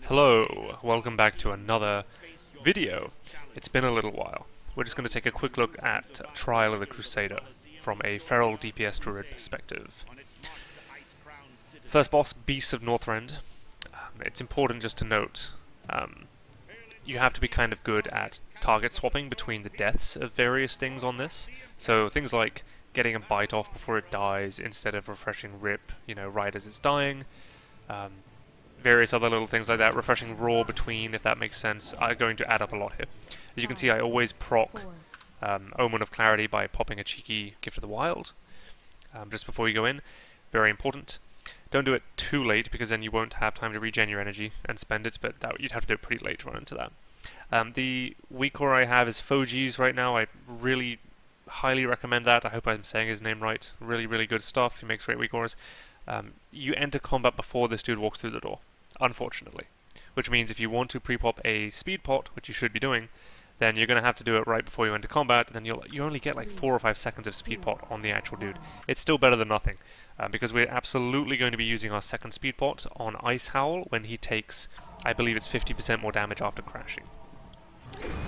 Hello, welcome back to another video. It's been a little while. We're just going to take a quick look at Trial of the Crusader from a feral DPS druid perspective. First boss, Beasts of Northrend. It's important just to note, you have to be kind of good at target swapping between the deaths of various things on this. So things like getting a bite off before it dies instead of refreshing Rip, right as it's dying. Various other little things like that, refreshing Raw between, if that makes sense, are going to add up a lot here. As you can see, I always proc Omen of Clarity by popping a cheeky Gift of the Wild just before you go in. Very important. Don't do it too late, because then you won't have time to regen your energy and spend it, but you'd have to do it pretty late to run into that. The weak core I have is Fogies right now. I really highly recommend that. I hope I'm saying his name right. Really, really good stuff. He makes great weak cores. You enter combat before this dude walks through the door, unfortunately. Which means if you want to pre-pop a speed pot, which you should be doing, then you're going to have to do it right before you enter combat, and then you only get like 4 or 5 seconds of speed pot on the actual dude. It's still better than nothing, because we're absolutely going to be using our second speed pot on Ice Howl when he takes, I believe it's 50% more damage after crashing.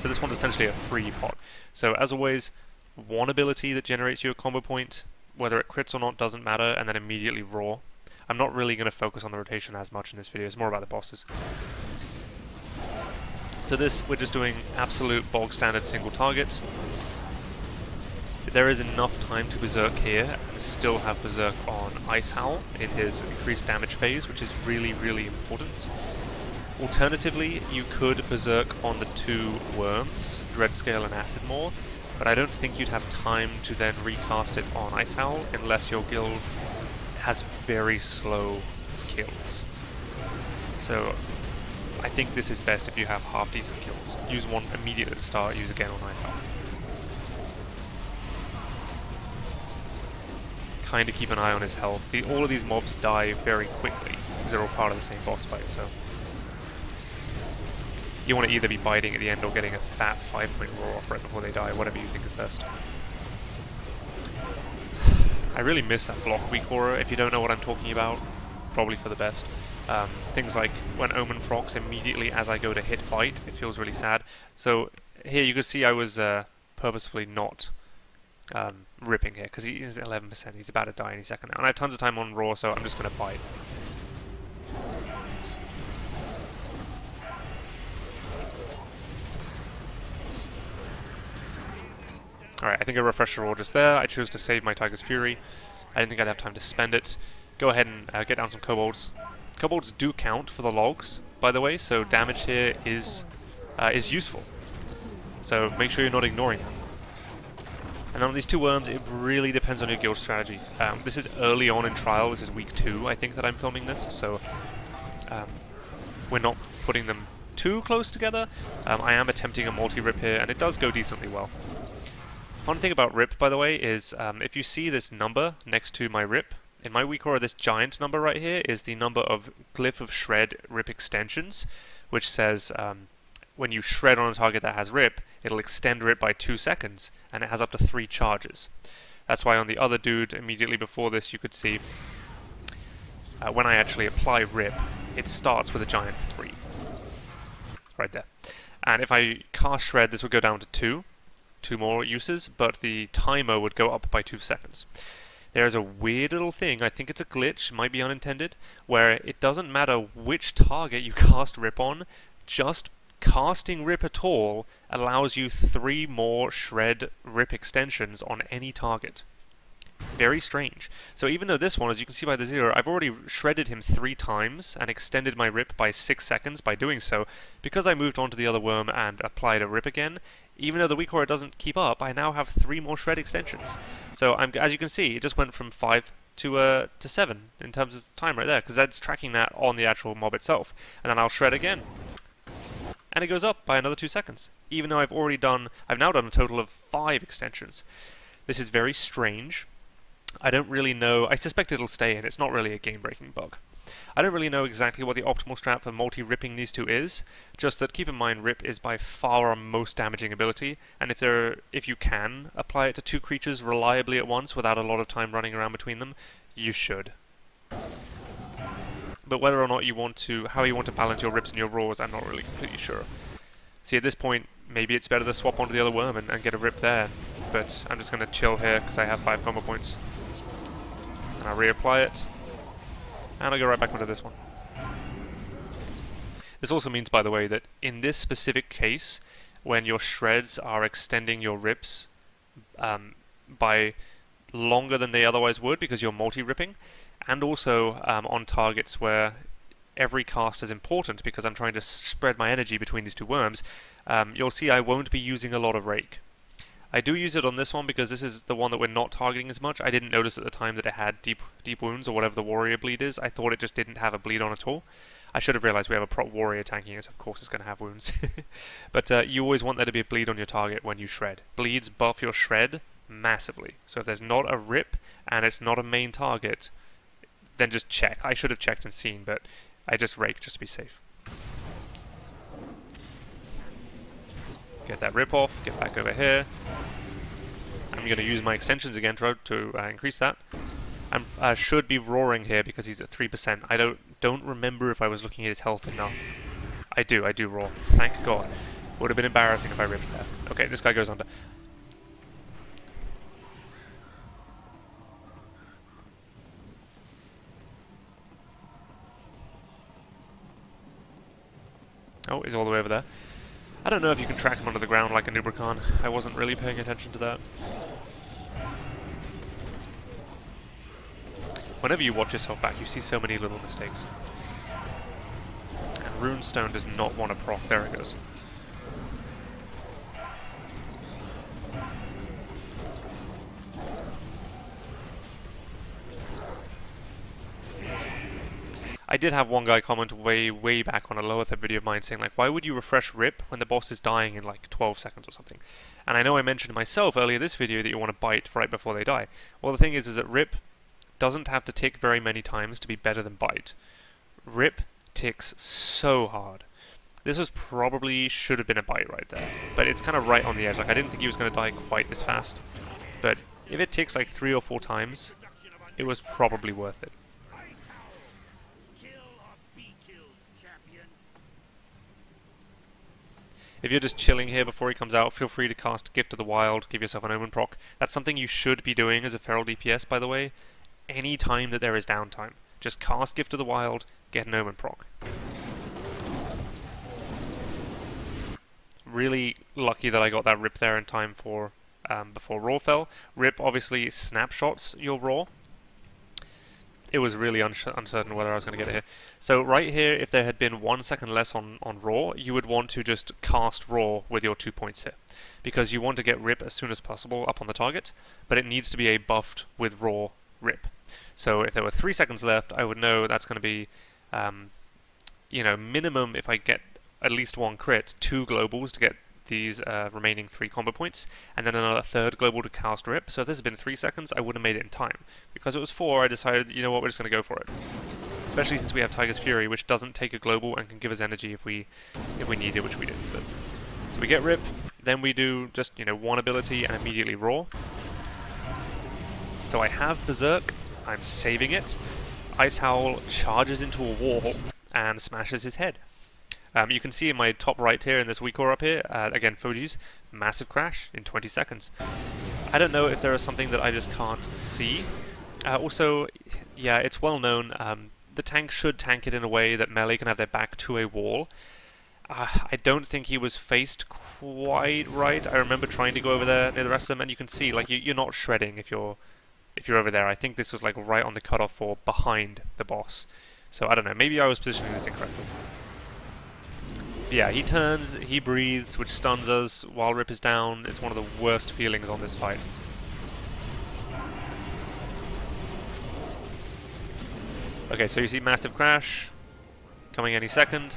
So this one's essentially a free pot. So as always, one ability that generates you a combo point, whether it crits or not doesn't matter, and then immediately Raw. I'm not really going to focus on the rotation as much in this video, it's more about the bosses. So this, we're just doing absolute bog standard single target. There is enough time to Berserk here, and still have Berserk on Ice Howl in his increased damage phase, which is really, really important. Alternatively, you could Berserk on the 2 worms, Dreadscale and Acid Maw, but I don't think you'd have time to then recast it on Ice Howl unless your guild has very slow kills. So I think this is best if you have half decent kills. Use one immediately at the start, use again on Ice Howl. Kind of keep an eye on his health. All of these mobs die very quickly because they're all part of the same boss fight, so you want to either be biting at the end or getting a fat 5-point roar off right before they die, whatever you think is best. I really miss that block weak aura. If you don't know what I'm talking about, probably for the best. Things like when Omen procs immediately as I go to hit bite, it feels really sad. So here you can see I was purposefully not ripping here, because he's 11%, he's about to die any second now. And I have tons of time on Raw, so I'm just going to bite. Alright, I think I refreshed the Raw just there. I chose to save my Tiger's Fury. I didn't think I'd have time to spend it. Go ahead and get down some kobolds. Kobolds do count for the logs, by the way, so damage here is useful. So make sure you're not ignoring them. And on these 2 worms, it really depends on your guild strategy. This is early on in Trial, this is week 2, I think, that I'm filming this, so we're not putting them too close together. I am attempting a multi-rip here, and it does go decently well. Fun thing about Rip, by the way, is if you see this number next to my Rip, in my weak aura, this giant number right here is the number of Glyph of Shred Rip extensions, which says when you shred on a target that has Rip, it'll extend Rip by 2 seconds, and it has up to 3 charges. That's why on the other dude, immediately before this, you could see when I actually apply Rip, it starts with a giant 3. Right there. And if I cast Shred, this would go down to 2 more uses, but the timer would go up by 2 seconds. There's a weird little thing, I think it's a glitch, might be unintended, where it doesn't matter which target you cast Rip on, just casting Rip at all allows you 3 more Shred Rip extensions on any target. Very strange. So even though this one, as you can see by the 0, I've already shredded him 3 times and extended my Rip by 6 seconds by doing so, because I moved on to the other worm and applied a Rip again, even though the weak aura doesn't keep up, I now have 3 more shred extensions. So as you can see, it just went from 5 to 7 in terms of time right there, because that's tracking that on the actual mob itself. And then I'll shred again, and it goes up by another 2 seconds, even though I've now done a total of 5 extensions. This is very strange. I don't really know, I suspect it'll stay in, it's not really a game-breaking bug. I don't really know exactly what the optimal strat for multi-ripping these 2 is, just that keep in mind Rip is by far our most damaging ability, and if you can apply it to 2 creatures reliably at once without a lot of time running around between them, you should. but whether or not you want to, how you want to balance your rips and your roars, I'm not really completely sure. See, at this point, maybe it's better to swap onto the other worm and get a rip there, but I'm just going to chill here because I have 5 combo points. And I'll reapply it, and I'll go right back onto this one. This also means, by the way, that in this specific case, when your shreds are extending your rips by longer than they otherwise would because you're multi-ripping, and also on targets where every cast is important because I'm trying to spread my energy between these two worms, you'll see I won't be using a lot of Rake. I do use it on this one because this is the one that we're not targeting as much. I didn't notice at the time that it had deep wounds or whatever the warrior bleed is. I thought it just didn't have a bleed on at all. I should have realized we have a prop warrior tanking it, so of course it's going to have wounds. But you always want there to be a bleed on your target when you shred. Bleeds buff your shred massively. So if there's not a rip and it's not a main target, then just check. I should have checked and seen, but I just Rake just to be safe. Get that rip off, get back over here. I'm going to use my extensions again to increase that. I should be roaring here because he's at 3%. I don't remember if I was looking at his health enough. I do roar. Thank God. Would have been embarrassing if I ripped there. Okay, this guy goes under. Oh, he's all the way over there. I don't know if you can track him under the ground like a Nubrakan. I wasn't really paying attention to that. Whenever you watch yourself back, you see so many little mistakes. And Runestone does not want to proc. There it goes. I did have one guy comment way back on a lower third video of mine saying, like, why would you refresh Rip when the boss is dying in like 12 seconds or something? And I know I mentioned myself earlier this video that you want to bite right before they die. Well, the thing is that Rip doesn't have to tick very many times to be better than bite. Rip ticks so hard. This was probably should have been a bite right there, but it's kind of right on the edge. Like, I didn't think he was going to die quite this fast, but if it ticks like 3 or 4 times, it was probably worth it. If you're just chilling here before he comes out, feel free to cast Gift of the Wild, give yourself an Omen proc. That's something you should be doing as a Feral DPS, by the way, any time that there is downtime. Just cast Gift of the Wild, get an Omen proc. Really lucky that I got that Rip there in time for before Raw fell. Rip obviously snapshots your Raw. It was really uncertain whether I was going to get it here. So right here, if there had been 1 second less on Raw, you would want to just cast Raw with your 2 points here. Because you want to get Rip as soon as possible up on the target, but it needs to be a buffed with Raw Rip. So if there were 3 seconds left, I would know that's going to be, you know, minimum, if I get at least 1 crit, 2 globals to get these remaining 3 combo points, and then another 3rd global to cast Rip. So if this had been 3 seconds, I would have made it in time. Because it was 4, I decided, you know what, we're just going to go for it. Especially since we have Tiger's Fury, which doesn't take a global and can give us energy if we need it, which we did. But, so we get Rip, then we do just, you know, 1 ability and immediately Raw. So I have Berserk, I'm saving it. Ice Howl charges into a wall and smashes his head. You can see in my top right here, in this WeakAura up here, again, Fuji's, massive crash in 20 seconds. I don't know if there is something that I just can't see. Also, yeah, it's well known, the tank should tank it in a way that melee can have their back to a wall. I don't think he was faced quite right. I remember trying to go over there near the rest of them, and you can see, like, you're not shredding if you're over there. I think this was, like, right on the cutoff for behind the boss. So, I don't know, maybe I was positioning this incorrectly. Yeah, he turns, he breathes, which stuns us while Rip is down. It's one of the worst feelings on this fight. Okay, so you see massive crash coming any second.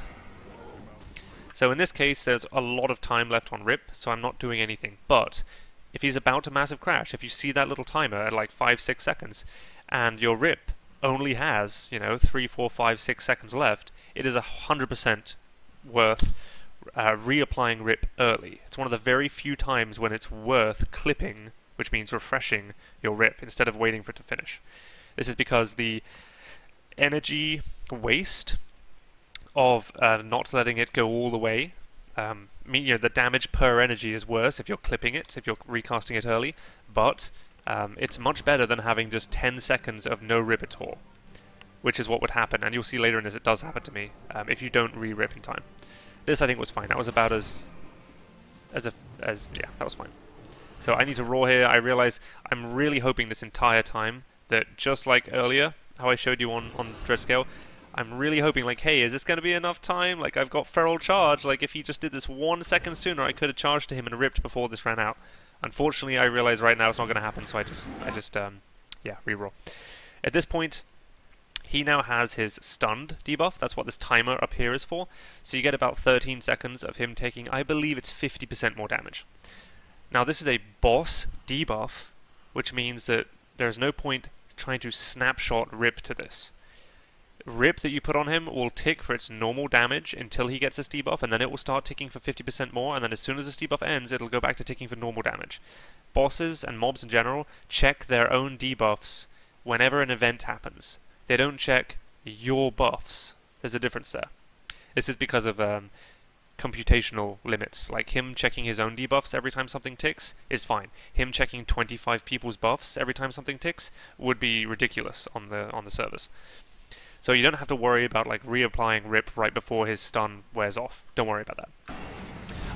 So in this case, there's a lot of time left on Rip, so I'm not doing anything. But if he's about to massive crash, if you see that little timer at like 5-6 seconds, and your Rip only has, you know, 3, 4, 5, 6 seconds left, it is 100% worth reapplying Rip early. It's one of the very few times when it's worth clipping, which means refreshing your Rip, instead of waiting for it to finish. This is because the energy waste of not letting it go all the way. The damage per energy is worse if you're clipping it, if you're recasting it early, but it's much better than having just 10 seconds of no rip at all, which is what would happen, and you'll see later in this it does happen to me, if you don't re-rip in time. This I think was fine. That was about yeah, that was fine. So I need to raw here. I realize I'm really hoping this entire time that, just like earlier, how I showed you on Dreadscale, I'm really hoping, like, hey, is this going to be enough time? Like, I've got Feral Charge. Like, if he just did this 1 second sooner, I could have charged to him and ripped before this ran out. Unfortunately, I realize right now it's not going to happen, so I just yeah, reroll. At this point, he now has his stunned debuff. That's what this timer up here is for. So you get about 13 seconds of him taking, I believe it's 50% more damage. Now this is a boss debuff, which means that there's no point trying to snapshot rip to this. Rip that you put on him will tick for its normal damage until he gets this debuff, and then it will start ticking for 50% more, and then as soon as this debuff ends, it'll go back to ticking for normal damage. Bosses and mobs in general check their own debuffs whenever an event happens. They don't check your buffs. There's a difference there. This is because of computational limits. Like, him checking his own debuffs every time something ticks is fine. Him checking 25 people's buffs every time something ticks would be ridiculous on the servers. So you don't have to worry about like reapplying rip right before his stun wears off. Don't worry about that.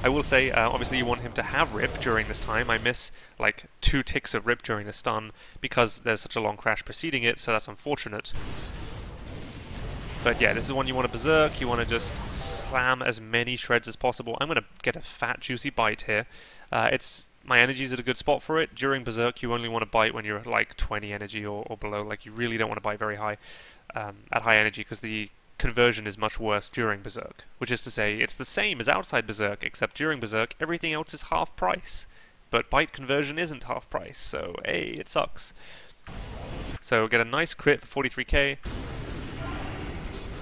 I will say, obviously you want him to have rip during this time. I miss like 2 ticks of rip during the stun because there's such a long crash preceding it, so that's unfortunate. But yeah, this is one you want to berserk. You want to just slam as many shreds as possible. I'm going to get a fat juicy bite here. My energy's at a good spot for it. During berserk, you only want to bite when you're at like 20 energy or below. Like, you really don't want to bite very high at high energy, because the conversion is much worse during berserk. Which is to say, it's the same as outside berserk, except during berserk, everything else is half price. But bite conversion isn't half price, so hey, it sucks. So get a nice crit for 43k.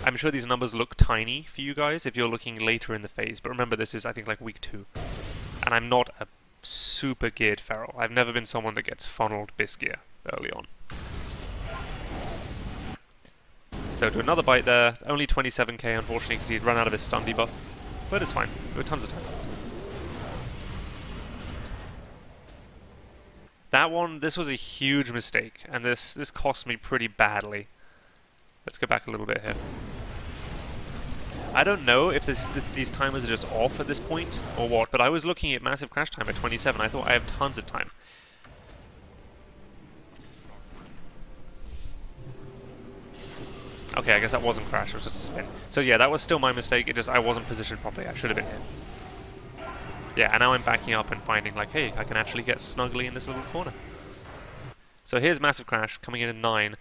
I'm sure these numbers look tiny for you guys if you're looking later in the phase, but remember this is, I think, like week 2. And I'm not a super geared Feral. I've never been someone that gets funneled bis gear early on. So do another bite there. Only 27k, unfortunately, because he'd run out of his stun debuff. But it's fine. We have tons of time. That one, this was a huge mistake, and this cost me pretty badly. Let's go back a little bit here. I don't know if these timers are just off at this point or what, but I was looking at massive crash time at 27. I thought I have tons of time. Okay, I guess that wasn't crash, it was just a spin. So yeah, that was still my mistake, I wasn't positioned properly, I should have been here. Yeah, and now I'm backing up and finding like, hey, I can actually get snugly in this little corner. So here's massive crash, coming in at 9.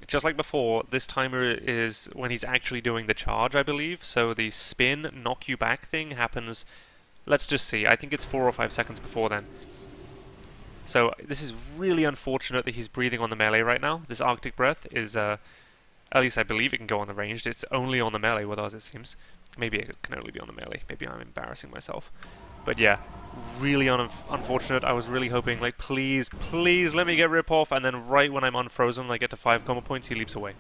Just like before, this timer is when he's actually doing the charge, I believe. So the spin, knock you back thing happens, let's just see, I think it's 4 or 5 seconds before then. So this is really unfortunate that he's breathing on the melee right now. This Arctic Breath is, at least I believe it can go on the ranged. It's only on the melee with us, it seems. Maybe it can only be on the melee. Maybe I'm embarrassing myself. But yeah, really unfortunate. I was really hoping, like, please, please let me get rip off, and then right when I'm unfrozen, I get to 5 combo points, he leaps away.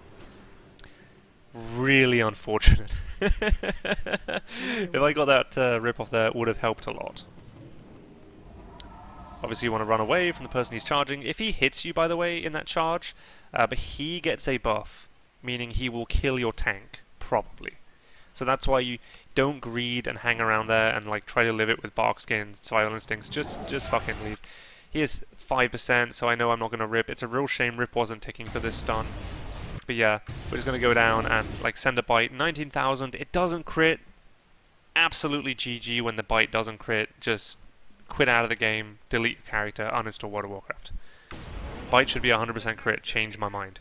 Really unfortunate. If I got that rip off there, it would have helped a lot. Obviously you want to run away from the person he's charging. If he hits you, by the way, in that charge, but he gets a buff, meaning he will kill your tank, probably. So that's why you don't greed and hang around there and like try to live it with Bark Skin and Survival Instincts. Just fucking leave. He is 5%, so I know I'm not going to rip. It's a real shame rip wasn't ticking for this stun. But yeah, we're just going to go down and like send a bite. 19,000. It doesn't crit. Absolutely GG when the bite doesn't crit. Just quit out of the game, delete your character, uninstall World of Warcraft. Bite should be 100% crit. Change my mind.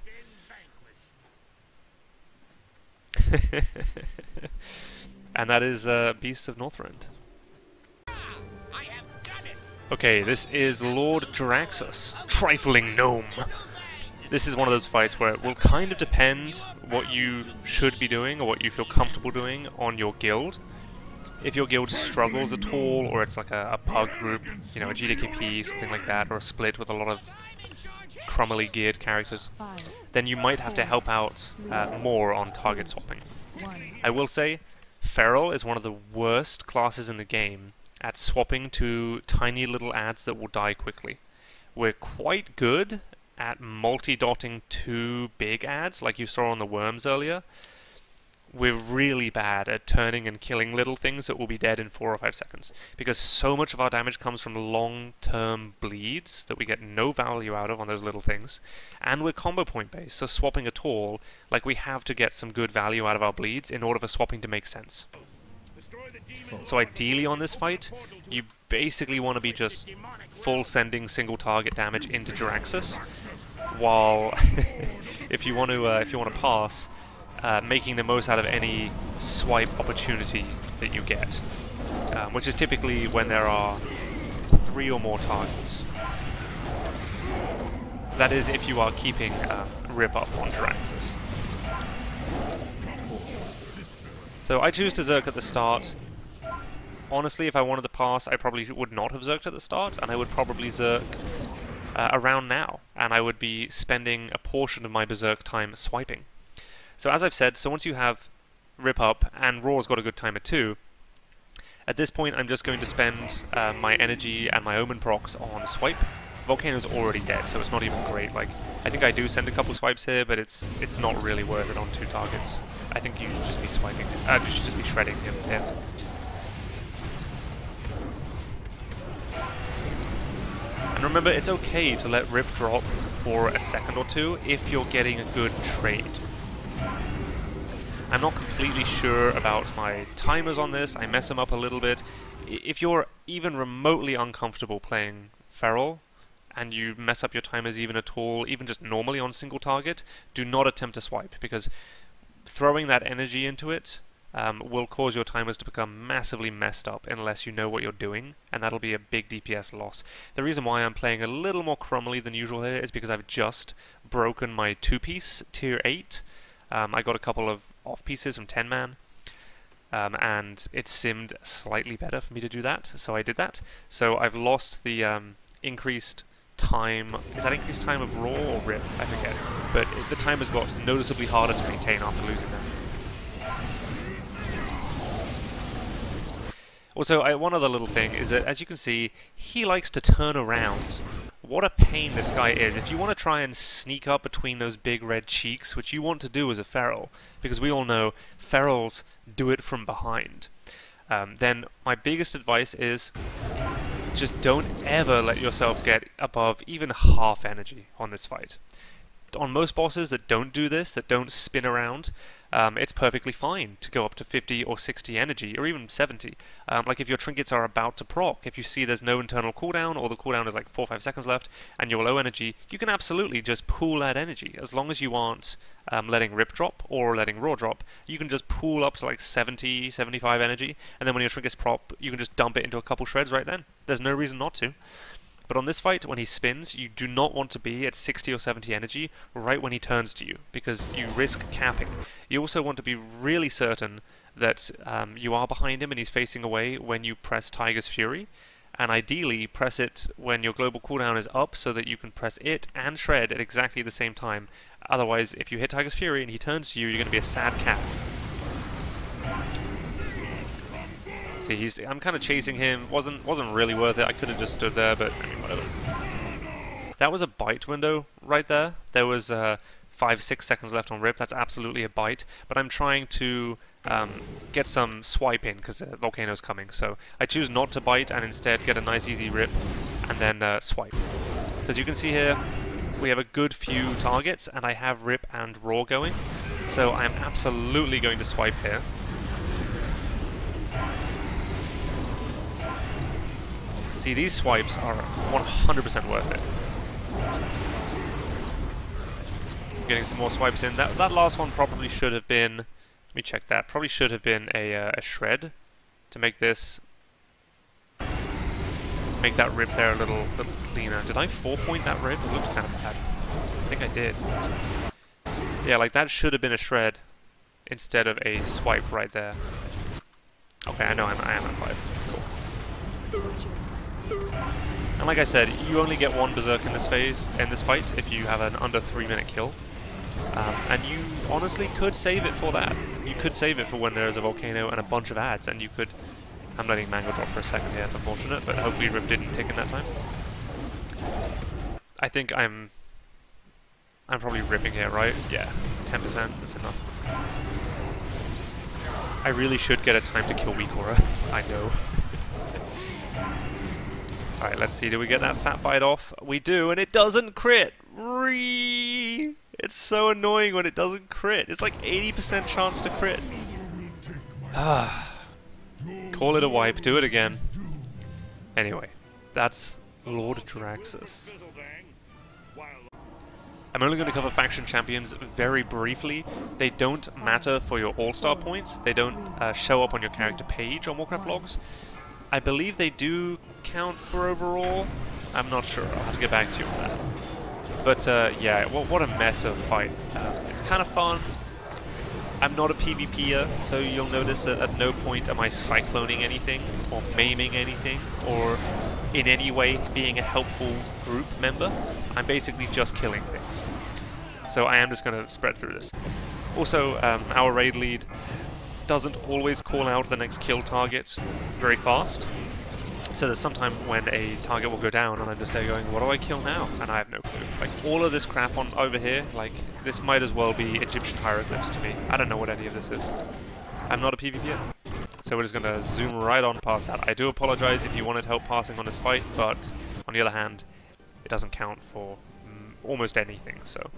And that is Beasts of Northrend. Okay, this is Lord Jaraxxus, Trifling Gnome. This is one of those fights where it will kind of depend what you should be doing or what you feel comfortable doing on your guild. If your guild struggles at all, or it's like a pug group, you know, a GDKP, something like that, or a split with a lot of crummily geared characters, then you might have to help out more on target swapping. I will say, Feral is one of the worst classes in the game at swapping to tiny little adds that will die quickly. We're quite good at multi-dotting two big adds, like you saw on the worms earlier. We're really bad at turning and killing little things that will be dead in 4 or 5 seconds, because so much of our damage comes from long-term bleeds that we get no value out of on those little things, and we're combo point based, so swapping at all, like, we have to get some good value out of our bleeds in order for swapping to make sense. So ideally on this fight, you basically want to be just full sending single target damage into Jaraxxus, while if you want to pass, making the most out of any swipe opportunity that you get, which is typically when there are 3 or more targets. That is if you are keeping Rip up on Jaraxxus. So I choose to Zerk at the start. Honestly, if I wanted to pass, I probably would not have Zerked at the start, and I would probably Zerk around now, and I would be spending a portion of my Berserk time swiping. So as I've said, so once you have Rip up, and Raw's got a good timer too, at this point I'm just going to spend my energy and my Omen procs on swipe. Volcano's already dead, so it's not even great. Like, I think I do send a couple swipes here, but it's not really worth it on 2 targets. I think you should just be swiping him. You should just be shredding him. Yeah. And remember, it's okay to let Rip drop for a second or 2 if you're getting a good trade. I'm not completely sure about my timers on this. I mess them up a little bit. If you're even remotely uncomfortable playing Feral, and you mess up your timers even at all, even just normally on single target, do not attempt to swipe, because throwing that energy into it will cause your timers to become massively messed up unless you know what you're doing, and that'll be a big DPS loss. The reason why I'm playing a little more crummily than usual here is because I've just broken my 2-piece tier 8. I got a couple of off-pieces from 10-man, and it simmed slightly better for me to do that, so I did that. So I've lost the increased time. Is that increased time of Raw or Rip? I forget. But the time has got noticeably harder to maintain after losing them. Also, one other little thing is that, as you can see, he likes to turn around. What a pain this guy is. If you want to try and sneak up between those big red cheeks, which you want to do as a Feral, because we all know Ferals do it from behind, then my biggest advice is just don't ever let yourself get above even half energy on this fight. On most bosses that don't do this, that don't spin around, it's perfectly fine to go up to 50 or 60 energy, or even 70. Like if your trinkets are about to proc, if you see there's no internal cooldown, or the cooldown is like 4 or 5 seconds left, and you're low energy, you can absolutely just pool that energy. As long as you aren't letting Rip drop, or letting Raw drop, you can just pool up to like 70, 75 energy, and then when your trinkets prop, you can just dump it into a couple shreds right then. There's no reason not to. But on this fight, when he spins, you do not want to be at 60 or 70 energy right when he turns to you, because you risk capping. You also want to be really certain that you are behind him and he's facing away when you press Tiger's Fury, and ideally press it when your global cooldown is up so that you can press it and Shred at exactly the same time. Otherwise, if you hit Tiger's Fury and he turns to you, you're going to be a sad cat. See, I'm kind of chasing him. Wasn't really worth it. I could have just stood there, but I mean, whatever. That was a bite window right there. There was 5-6 seconds left on Rip. That's absolutely a bite. But I'm trying to get some swipe in because the Volcano's coming. So I choose not to bite and instead get a nice easy Rip and then swipe. So as you can see here, we have a good few targets, and I have Rip and Raw going. So I'm absolutely going to swipe here. See, these swipes are 100% worth it. Getting some more swipes in. That last one probably should have been... Let me check that. Probably should have been a Shred to make this... Make that Rip there a little cleaner. Did I 4-point that Rip? It looked kind of bad. I think I did. Yeah, like that should have been a Shred instead of a swipe right there. Okay, I know I am at 5. Cool. And like I said, you only get one Berserk in this fight, if you have an under 3-minute kill. And you honestly could save it for that. You could save it for when there's a volcano and a bunch of ads, and you could... I'm letting Mango drop for a second here, it's unfortunate, but hopefully Rip didn't tick in that time. I think I'm probably ripping here, right? Yeah, 10%, that's enough. I really should get a time to kill weak aura. I know. Alright, let's see, do we get that fat bite off? We do, and it doesn't crit! It's so annoying when it doesn't crit. It's like 80% chance to crit. Call it a wipe, do it again. Anyway, that's Lord Draxus. I'm only going to cover faction champions very briefly. They don't matter for your all-star points. They don't show up on your character page on Warcraft logs. I believe they do count for overall. I'm not sure. I'll have to get back to you on that. But yeah, what a mess of fight. It's kind of fun. I'm not a PvPer, so you'll notice that at no point am I cycloning anything, or maiming anything, or in any way being a helpful group member. I'm basically just killing things. So I am just going to spread through this. Also, our raid lead doesn't always call out the next kill target very fast. So there's some time when a target will go down and I'm just there going, what do I kill now? And I have no clue. Like, all of this crap on over here, like, this might as well be Egyptian hieroglyphs to me. I don't know what any of this is. I'm not a PvPer. So we're just going to zoom right on past that. I do apologize if you wanted help passing on this fight, but on the other hand, it doesn't count for almost anything, so.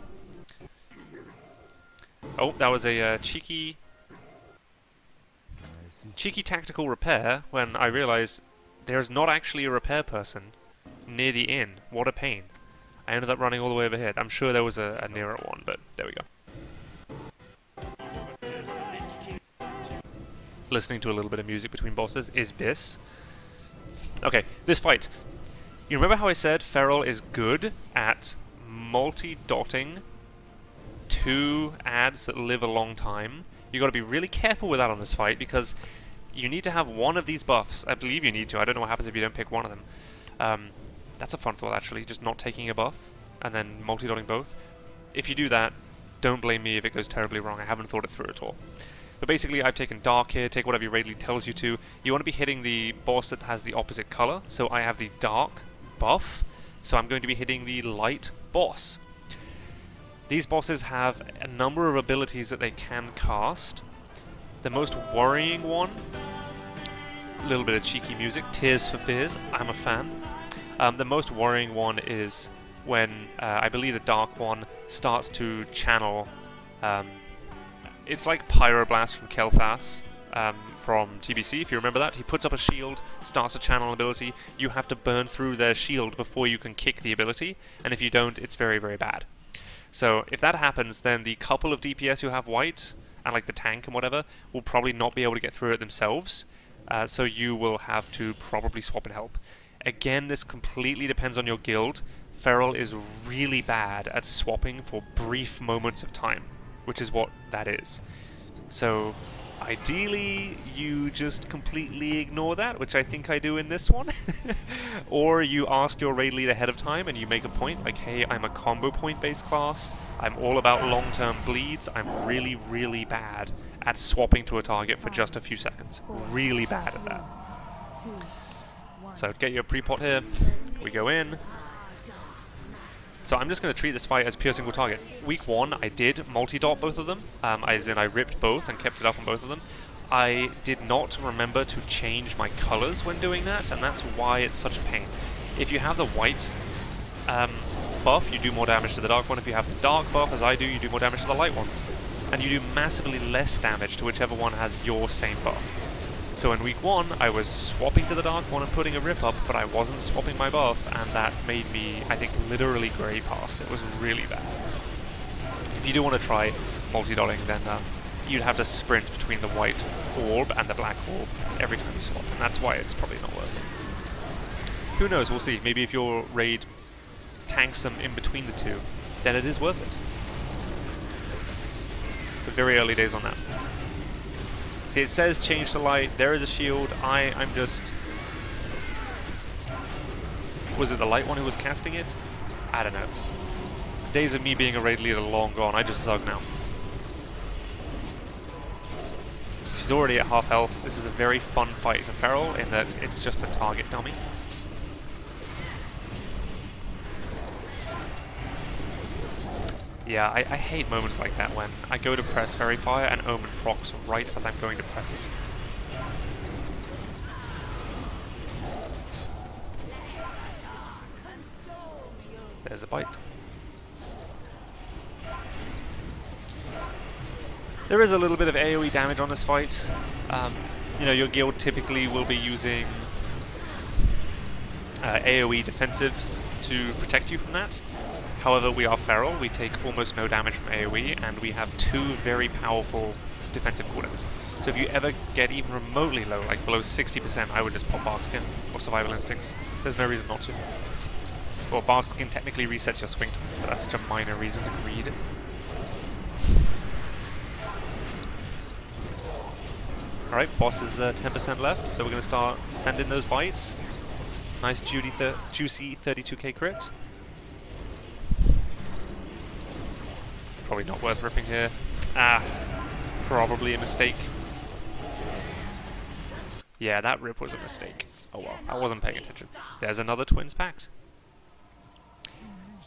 Oh, that was a cheeky tactical repair when I realized there's not actually a repair person near the inn. What a pain. I ended up running all the way over here. I'm sure there was a nearer one, but there we go. Listening to a little bit of music between bosses is Biss. Okay, this fight. You remember how I said Feral is good at multi-dotting 2 ads that live a long time? You got to be really careful with that on this fight because you need to have one of these buffs. I believe you need to. I don't know what happens if you don't pick one of them. That's a fun thought, actually, just not taking a buff and then multi-dotting both. If you do that, don't blame me if it goes terribly wrong. I haven't thought it through at all. But basically, I've taken Dark here. Take whatever your raid lead tells you to. You want to be hitting the boss that has the opposite color. So I have the Dark buff. So I'm going to be hitting the Light boss. These bosses have a number of abilities that they can cast. The most worrying one, a little bit of cheeky music, Tears for Fears, I'm a fan. The most worrying one is when I believe the Dark one starts to channel, it's like Pyroblast from Kel'Thas from TBC, if you remember that. He puts up a shield, starts a channel ability, you have to burn through their shield before you can kick the ability, and if you don't, it's very, very bad. So if that happens, then the couple of DPS who have white, and like the tank and whatever, will probably not be able to get through it themselves, so you will have to probably swap and help. Again, this completely depends on your guild. Feral is really bad at swapping for brief moments of time, which is what that is. So ideally, you just completely ignore that, which I think I do in this one. Or you ask your raid lead ahead of time and you make a point, like, hey, I'm a combo point-based class, I'm all about long-term bleeds, I'm really, really bad at swapping to a target for just a few seconds. Really bad at that. So get your pre-pot here, we go in. So I'm just going to treat this fight as pure single target. Week 1, I did multi-dot both of them, as in I ripped both and kept it up on both of them. I did not remember to change my colors when doing that, and that's why it's such a pain. If you have the white buff, you do more damage to the dark one. If you have the dark buff, as I do, you do more damage to the light one. And you do massively less damage to whichever one has your same buff. So in week 1, I was swapping to the dark one and putting a rip up, but I wasn't swapping my buff, and that made me, I think, literally grey pass. It was really bad. If you do want to try multi-dotting, then you'd have to sprint between the white orb and the black orb every time you swap, and that's why it's probably not worth it. Who knows, we'll see. Maybe if your raid tanks them in between the two, then it is worth it. But very early days on that. See, it says change to light, there is a shield, I'm just Was it the light one who was casting it? I don't know. Days of me being a raid leader are long gone. I just Zug now. She's already at half health. This is a very fun fight for Feral in that it's just a target dummy. Yeah, I hate moments like that when I go to press Fairy Fire and Omen procs right as I'm going to press it. There's a bite. There is a little bit of AoE damage on this fight. You know, your guild typically will be using AoE defensives to protect you from that. However, we are Feral, we take almost no damage from AoE, and we have 2 very powerful defensive cooldowns. So if you ever get even remotely low, like below 60%, I would just pop Bark Skin or Survival Instincts. There's no reason not to. Well, Bark Skin technically resets your swing time, but that's such a minor reason to greed. Alright, boss is 10% left, so we're going to start sending those bites. Nice juicy 32k crit. Probably not worth ripping here. Ah, it's probably a mistake. Yeah, that rip was a mistake. Oh well, I wasn't paying attention. There's another Twins Pact.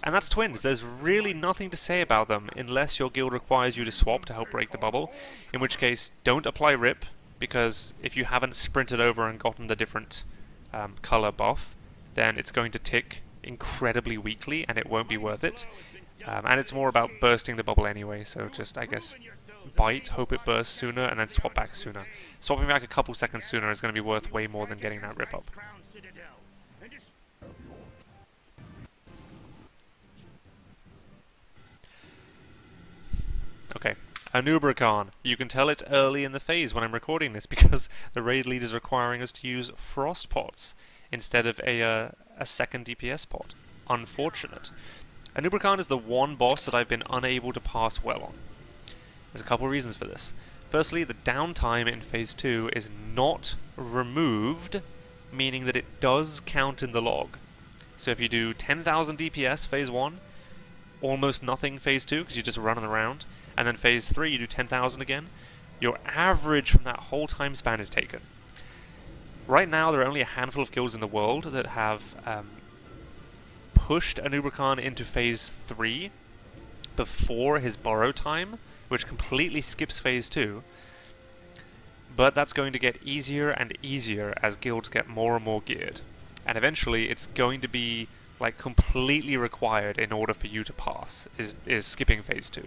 And that's Twins. There's really nothing to say about them unless your guild requires you to swap to help break the bubble. In which case, don't apply rip, because if you haven't sprinted over and gotten the different color buff, then it's going to tick incredibly weakly and it won't be worth it. And it's more about bursting the bubble anyway, so just, I guess, bite, hope it bursts sooner, and then swap back sooner. Swapping back a couple seconds sooner is going to be worth way more than getting that rip up. Okay, Anubrakan. You can tell it's early in the phase when I'm recording this because the raid lead is requiring us to use Frost Pots instead of a second DPS pot. Unfortunate. Anubrakan is the one boss that I've been unable to pass well on. There's a couple of reasons for this. Firstly, the downtime in Phase 2 is not removed, meaning that it does count in the log. So if you do 10,000 DPS Phase 1, almost nothing Phase 2, because you're just running around, and then Phase 3 you do 10,000 again, your average from that whole time span is taken. Right now there are only a handful of guilds in the world that have pushed Anubrakan into Phase 3 before his borrow time, which completely skips Phase 2, but that's going to get easier and easier as guilds get more and more geared, and eventually it's going to be like completely required in order for you to pass, is skipping Phase 2.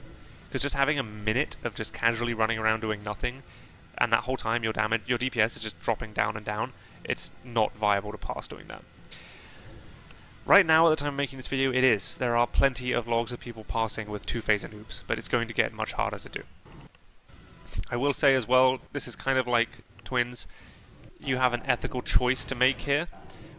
Because just having a minute of just casually running around doing nothing, and that whole time your DPS is just dropping down and down, it's not viable to pass doing that. Right now, at the time of making this video, it is. There are plenty of logs of people passing with 2-phase noobs, but it's going to get much harder to do. I will say as well, this is kind of like Twins. You have an ethical choice to make here,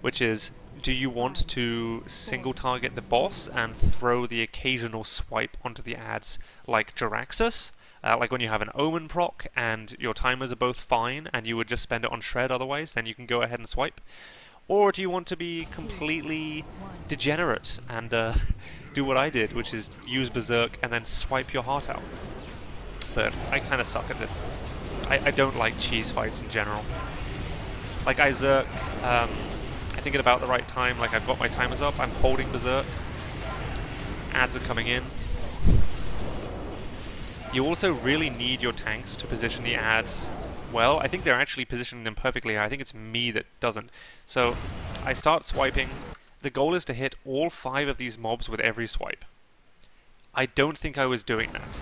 which is, do you want to single target the boss and throw the occasional swipe onto the ads like Jaraxxus? Like when you have an Omen proc and your timers are both fine and you would just spend it on Shred otherwise, then you can go ahead and swipe. Or do you want to be completely degenerate and do what I did, which is use Berserk and then swipe your heart out? But I kind of suck at this. I don't like cheese fights in general. Like I Zerk, I think at about the right time, like I've got my timers up, I'm holding Berserk, ads are coming in. You also really need your tanks to position the ads well. I think they're actually positioning them perfectly. I think it's me that doesn't. So I start swiping. The goal is to hit all 5 of these mobs with every swipe. I don't think I was doing that.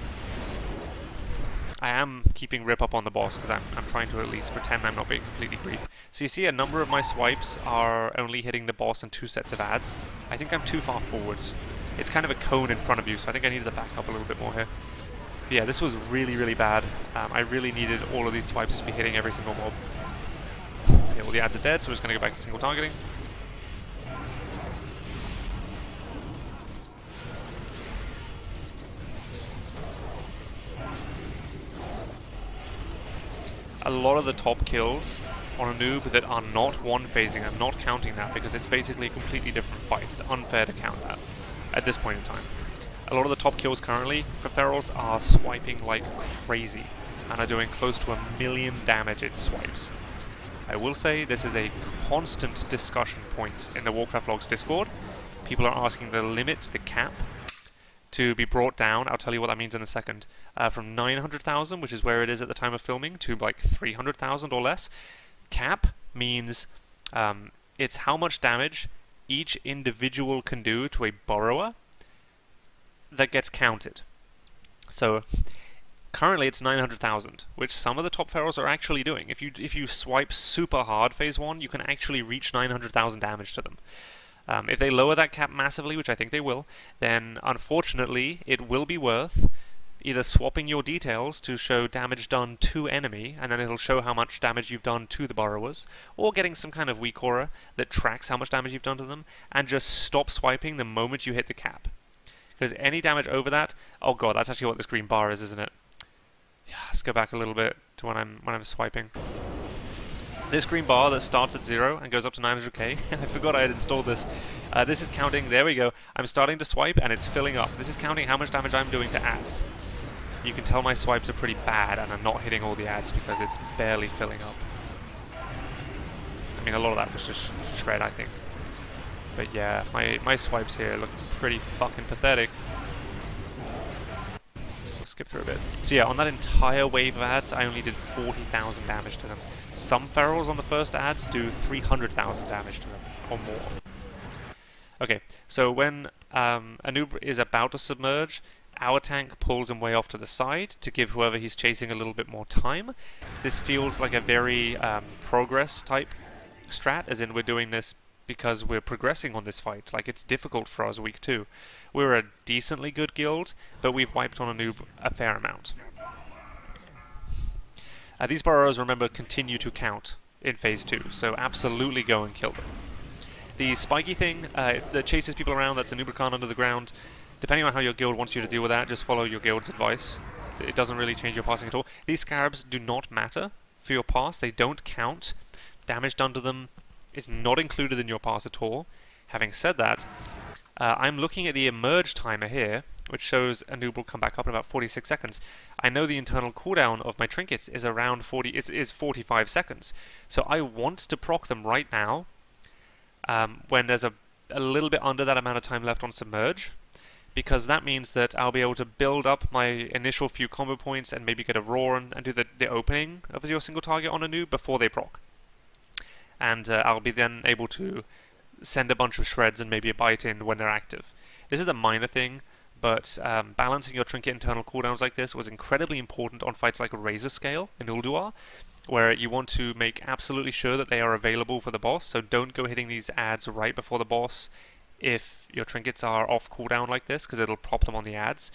I am keeping Rip up on the boss because I'm trying to at least pretend I'm not being completely brief. So you see a number of my swipes are only hitting the boss in 2 sets of ads. I think I'm too far forwards. It's kind of a cone in front of you, so I think I needed to back up a little bit more here. But yeah, this was really, really bad. I really needed all of these swipes to be hitting every single mob. Okay, well the ads are dead, so we're just going to go back to single targeting. A lot of the top kills on a noob that are not one-phasing. I'm not counting that because it's basically a completely different fight. It's unfair to count that at this point in time. A lot of the top kills currently for ferals are swiping like crazy and are doing close to 1,000,000 damage in swipes. I will say this is a constant discussion point in the Warcraft Logs Discord. People are asking the limit, the cap, to be brought down. I'll tell you what that means in a second. From 900,000, which is where it is at the time of filming, to like 300,000 or less. Cap means it's how much damage each individual can do to a burrower that gets counted. So currently it's 900,000, which some of the top ferals are actually doing. If you swipe super hard phase 1, you can actually reach 900,000 damage to them. If they lower that cap massively, which I think they will, then unfortunately it will be worth either swapping your details to show damage done to enemy, and then it'll show how much damage you've done to the burrowers, or getting some kind of weak aura that tracks how much damage you've done to them, and just stop swiping the moment you hit the cap. Because any damage over that, oh god, that's actually what this green bar is, isn't it? Yeah, let's go back a little bit to when I'm swiping. This green bar that starts at 0 and goes up to 900k, I forgot I had installed this. This is counting, there we go, I'm starting to swipe and it's filling up. This is counting how much damage I'm doing to ads. You can tell my swipes are pretty bad and I'm not hitting all the ads because it's barely filling up. I mean, a lot of that was just shred, I think. But yeah, my swipes here look pretty fucking pathetic. We'll skip through a bit. So yeah, on that entire wave of ads, I only did 40,000 damage to them. Some ferals on the first ads do 300,000 damage to them, or more. Okay, so when a noob is about to submerge, our tank pulls him way off to the side to give whoever he's chasing a little bit more time. This feels like a very progress type strat, as in we're doing this because we're progressing on this fight. Like, it's difficult for us week 2. We're a decently good guild, but we've wiped on a noob a fair amount. These burrows, remember, continue to count in phase 2, so absolutely go and kill them. The spiky thing that chases people around, that's a Noobrakan under the ground. Depending on how your guild wants you to deal with that, just follow your guild's advice. It doesn't really change your passing at all. These scarabs do not matter for your pass. They don't count. Damage done to them is not included in your pass at all. Having said that, I'm looking at the emerge timer here, which shows a noob will come back up in about 46 seconds. I know the internal cooldown of my trinkets is around 45 seconds. So I want to proc them right now, when there's a little bit under that amount of time left on submerge, because that means that I'll be able to build up my initial few combo points and maybe get a roar and do the opening of your single target on a noob before they proc. And I'll be then able to send a bunch of shreds and maybe a bite in when they're active. This is a minor thing, but balancing your trinket internal cooldowns like this was incredibly important on fights like Razor Scale in Ulduar, where you want to make absolutely sure that they are available for the boss, so don't go hitting these ads right before the boss if your trinkets are off cooldown like this, because it'll pop them on the ads.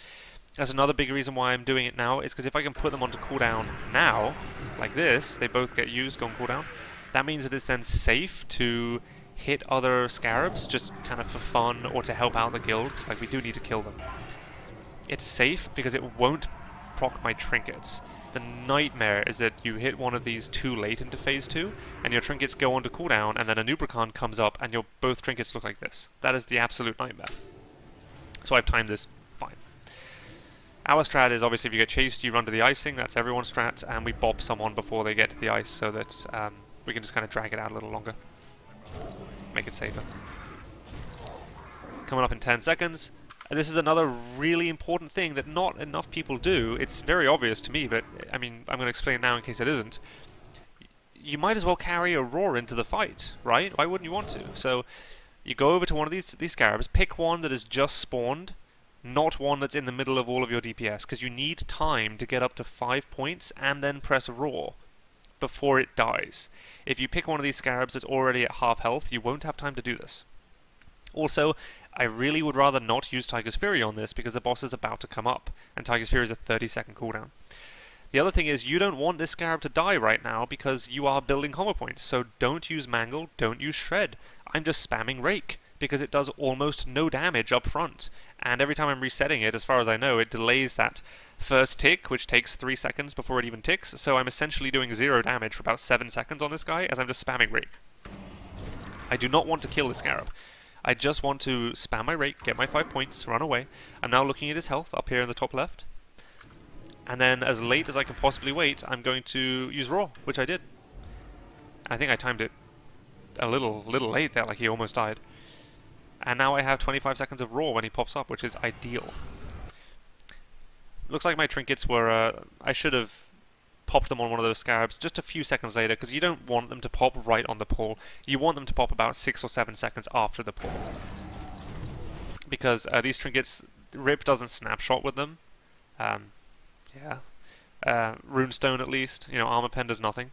That's another big reason why I'm doing it now, is because if I can put them onto cooldown now, like this, they both get used, go on cooldown, that means it is then safe to hit other scarabs, just kind of for fun, or to help out the guild, because like, we do need to kill them. It's safe because it won't proc my trinkets. The nightmare is that you hit one of these too late into phase 2, and your trinkets go onto cooldown, and then a Noobrakan comes up, and your both trinkets look like this. That is the absolute nightmare. So I've timed this fine. Our strat is obviously if you get chased, you run to the icing. That's everyone's strat, and we bop someone before they get to the ice, so that we can just kind of drag it out a little longer. Make it safer. Coming up in 10 seconds. This is another really important thing that not enough people do. It's very obvious to me, but I mean, I'm going to explain now in case it isn't. You might as well carry a roar into the fight, right? Why wouldn't you want to? So you go over to one of these scarabs, pick one that has just spawned, not one that's in the middle of all of your DPS, because you need time to get up to 5 points and then press roar before it dies. If you pick one of these scarabs that's already at half health, you won't have time to do this. Also, I really would rather not use Tiger's Fury on this because the boss is about to come up, and Tiger's Fury is a 30-second cooldown. The other thing is, you don't want this scarab to die right now because you are building combo points, so don't use Mangle, don't use Shred. I'm just spamming Rake because it does almost no damage up front, and every time I'm resetting it, as far as I know, it delays that first tick, which takes 3 seconds before it even ticks, so I'm essentially doing 0 damage for about 7 seconds on this guy as I'm just spamming Rake. I do not want to kill the Scarab. I just want to spam my Rake, get my 5 points, run away. I'm now looking at his health up here in the top left. And then, as late as I can possibly wait, I'm going to use Roar, which I did. I think I timed it a little late there, like he almost died. And now I have 25 seconds of Roar when he pops up, which is ideal. Looks like my trinkets were, I should have popped them on one of those Scarabs just a few seconds later, because you don't want them to pop right on the pull. You want them to pop about 6 or 7 seconds after the pull. Because these trinkets, Rip doesn't snapshot with them. Yeah. Runestone at least, you know, Armor Pen does nothing.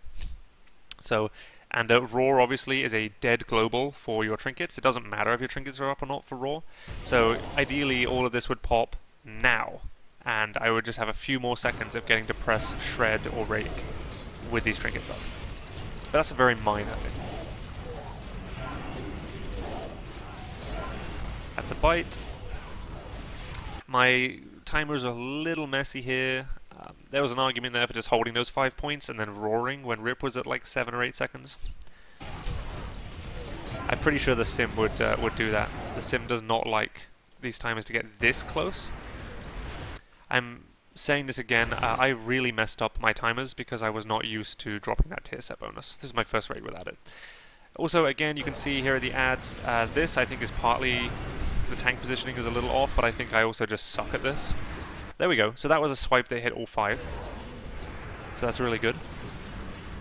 So, and Roar obviously is a dead global for your trinkets. It doesn't matter if your trinkets are up or not for Roar. So ideally all of this would pop now, and I would just have a few more seconds of getting to press Shred or Rake with these trinkets up. But that's a very minor thing. That's a bite. My timer's a little messy here. There was an argument there for just holding those 5 points and then roaring when Rip was at like 7 or 8 seconds. I'm pretty sure the sim would do that. The sim does not like these timers to get this close. I'm saying this again, I really messed up my timers because I was not used to dropping that tier set bonus. This is my first raid without it. Also, again, you can see here are the ads. This, I think, is partly the tank positioning is a little off, but I think I also just suck at this. There we go. So that was a swipe that hit all 5. So that's really good.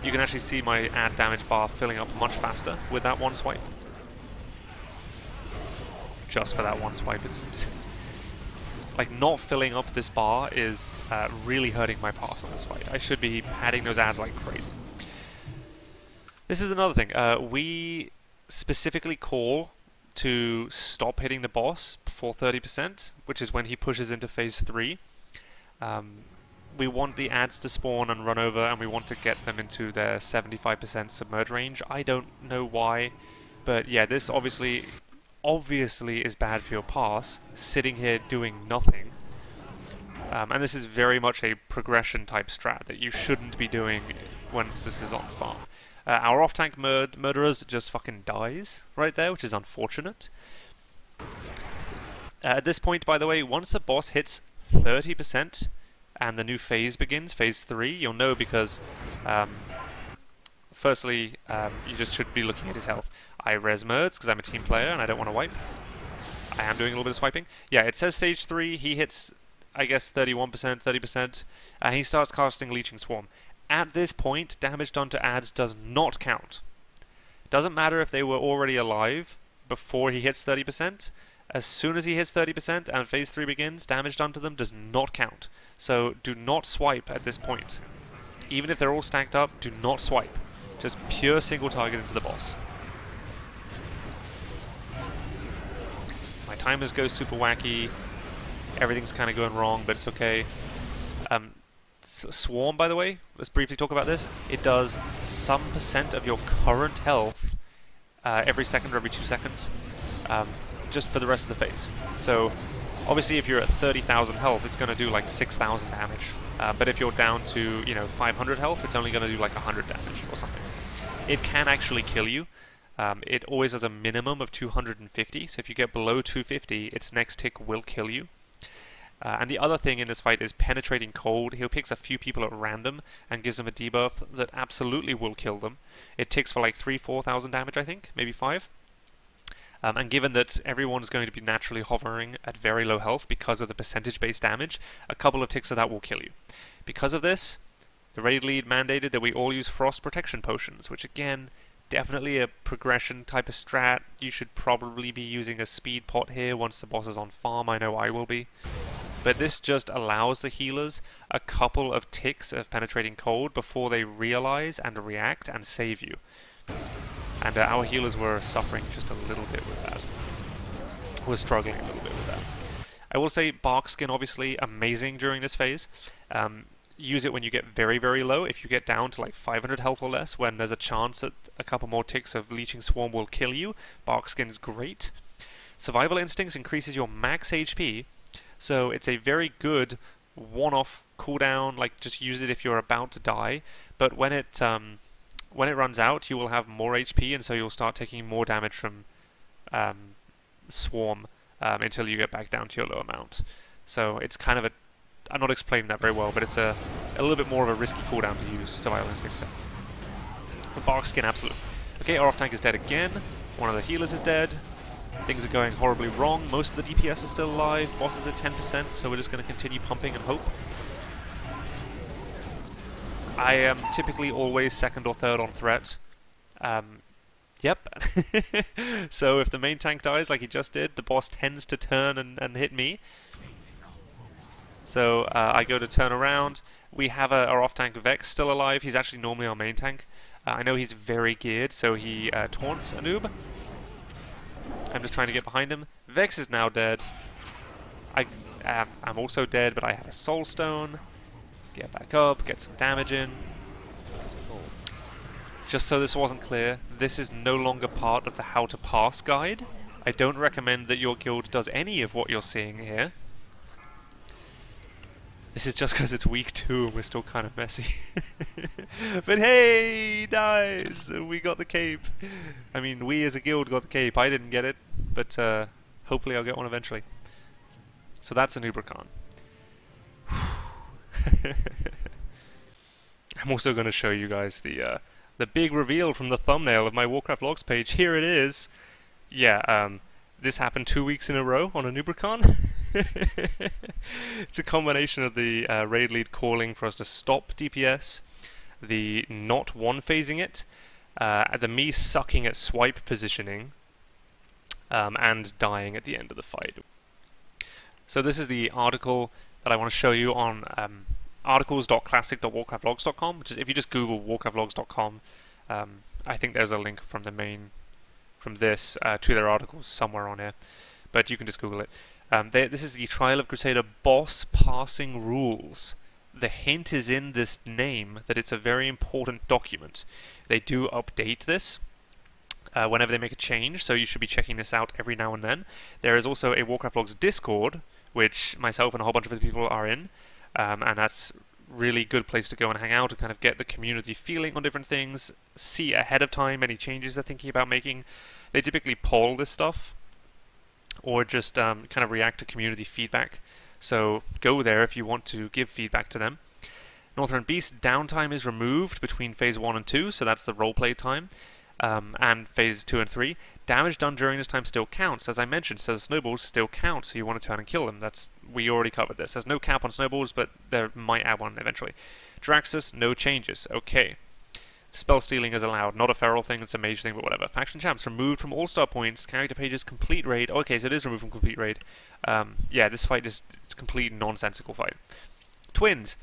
You can actually see my ad damage bar filling up much faster with that one swipe. Just for that one swipe, it seems. Like, not filling up this bar is really hurting my pass on this fight. I should be padding those ads like crazy. This is another thing. We specifically call to stop hitting the boss before 30%, which is when he pushes into phase 3. We want the ads to spawn and run over, and we want to get them into their 75% submerge range. I don't know why, but yeah, this obviously is bad for your pass, sitting here doing nothing. And this is very much a progression type strat that you shouldn't be doing once this is on farm. Our off-tank murderers just fucking dies right there, which is unfortunate. At this point, by the way, once the boss hits 30% and the new phase begins, phase 3, you'll know because, firstly, you just should be looking at his health. I res merds because I'm a team player and I don't want to wipe. I am doing a little bit of swiping. Yeah, it says stage 3, he hits, I guess, 31%, 30%, and he starts casting Leeching Swarm. At this point, damage done to ads does not count. Doesn't matter if they were already alive before he hits 30%. As soon as he hits 30% and phase 3 begins, damage done to them does not count. So do not swipe at this point. Even if they're all stacked up, do not swipe. Just pure single target into the boss. My timers go super wacky. Everything's kind of going wrong, but it's okay. Swarm, by the way, let's briefly talk about this. It does some % of your current health every second or every 2 seconds, just for the rest of the phase. So, obviously, if you're at 30,000 health, it's going to do like 6,000 damage. But if you're down to, you know, 500 health, it's only going to do like 100 damage or something. It can actually kill you. It always has a minimum of 250, so if you get below 250, its next tick will kill you. And the other thing in this fight is Penetrating Cold. He picks a few people at random and gives them a debuff that absolutely will kill them. It ticks for like 3,000-4,000 damage, I think, maybe 5. And given that everyone's going to be naturally hovering at very low health because of the percentage-based damage, a couple of ticks of that will kill you. Because of this, the raid lead mandated that we all use Frost Protection Potions, which again, definitely a progression type of strat. You should probably be using a speed pot here once the boss is on farm. I know I will be. But this just allows the healers a couple of ticks of Penetrating Cold before they realize and react and save you. And our healers were suffering just a little bit with that. We're struggling a little bit with that. I will say Bark Skin, obviously, amazing during this phase. Use it when you get very, very low. If you get down to like 500 health or less, when there's a chance that a couple more ticks of Leeching Swarm will kill you, Bark Skin's great. Survival Instincts increases your max HP, so it's a very good one-off cooldown, like just use it if you're about to die, but when it runs out, you will have more HP, and so you'll start taking more damage from Swarm until you get back down to your low amount. So it's kind of a... I'm not explaining that very well, but it's a little bit more of a risky cooldown to use Survival Instincts here. The Bark Skin, absolutely. Okay, our off-tank is dead again. One of the healers is dead. Things are going horribly wrong. Most of the DPS is still alive. Boss is at 10%, so we're just going to continue pumping and hope. I am typically always second or third on threat. Yep. So if the main tank dies like he just did, the boss tends to turn and hit me. So I go to turn around. We have our off-tank Vex still alive. He's actually normally our main tank. I know he's very geared, so he taunts a noob. I'm just trying to get behind him. Vex is now dead. I'm also dead, but I have a Soul Stone. Get back up, get some damage in. Just so this wasn't clear, this is no longer part of the How to Pass guide. I don't recommend that your guild does any of what you're seeing here. This is just because it's week 2 and we're still kind of messy. But hey, he dies! We got the cape. I mean, we as a guild got the cape. I didn't get it, but hopefully I'll get one eventually. So that's Anub'aran. I'm also going to show you guys the big reveal from the thumbnail of my Warcraft Logs page. Here it is. Yeah, this happened 2 weeks in a row on Anub'aran. It's a combination of the raid lead calling for us to stop DPS, the not one-phasing it, the me sucking at swipe positioning, and dying at the end of the fight. So this is the article that I want to show you on articles.classic.warcraftlogs.com, which is, if you just Google warcraftlogs.com, I think there's a link from this to their articles somewhere on here, but you can just Google it. This is the Trial of Crusader boss passing rules. The hint is in this name that it's a very important document. They do update this whenever they make a change, so you should be checking this out every now and then. There is also a Warcraft Logs Discord, which myself and a whole bunch of other people are in, and that's really good place to go and hang out and kind of get the community feeling on different things, see ahead of time any changes they're thinking about making. They typically poll this stuff, or just kind of react to community feedback. So go there if you want to give feedback to them. Northern Beast downtime is removed between Phase 1 and 2, so that's the roleplay time, and Phase 2 and 3. Damage done during this time still counts, as I mentioned, so the snowballs still count, so you want to turn and kill them. We already covered this. There's no cap on snowballs, but there might add one eventually. Draxus, no changes. Okay. Spell stealing is allowed. Not a feral thing, it's a mage thing, but whatever. Faction champs removed from all-star points. Character pages, complete raid. Okay, so it is removed from complete raid. Yeah, this fight is a complete nonsensical fight. Twins.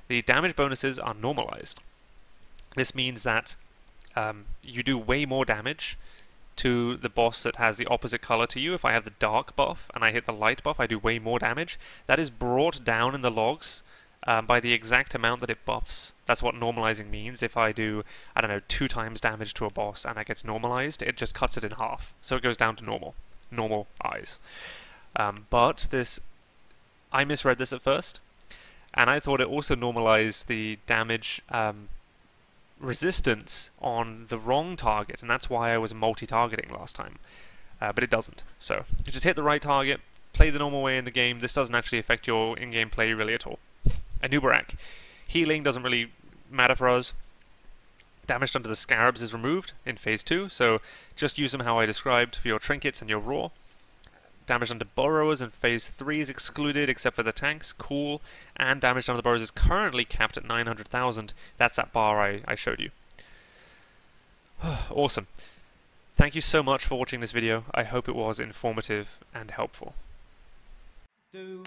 The damage bonuses are normalized. This means that you do way more damage to the boss that has the opposite color to you. If I have the dark buff and I hit the light buff, I do way more damage. That is brought down in the logs by the exact amount that it buffs. That's what normalizing means. If I do, I don't know, 2 times damage to a boss and that gets normalized, it just cuts it in half. So it goes down to normal eyes. But this, I misread this at first, and I thought it also normalized the damage resistance on the wrong target, and that's why I was multi-targeting last time. But it doesn't. So you just hit the right target, play the normal way in the game. This doesn't actually affect your in-game play really at all. Anub'aran. Healing doesn't really matter for us. Damage done to the scarabs is removed in Phase 2, so just use them how I described for your trinkets and your raw. Damage done to burrowers in Phase 3 is excluded except for the tanks, cool, and damage done to the burrowers is currently capped at 900,000. That's that bar I showed you. Awesome. Thank you so much for watching this video. I hope it was informative and helpful. Do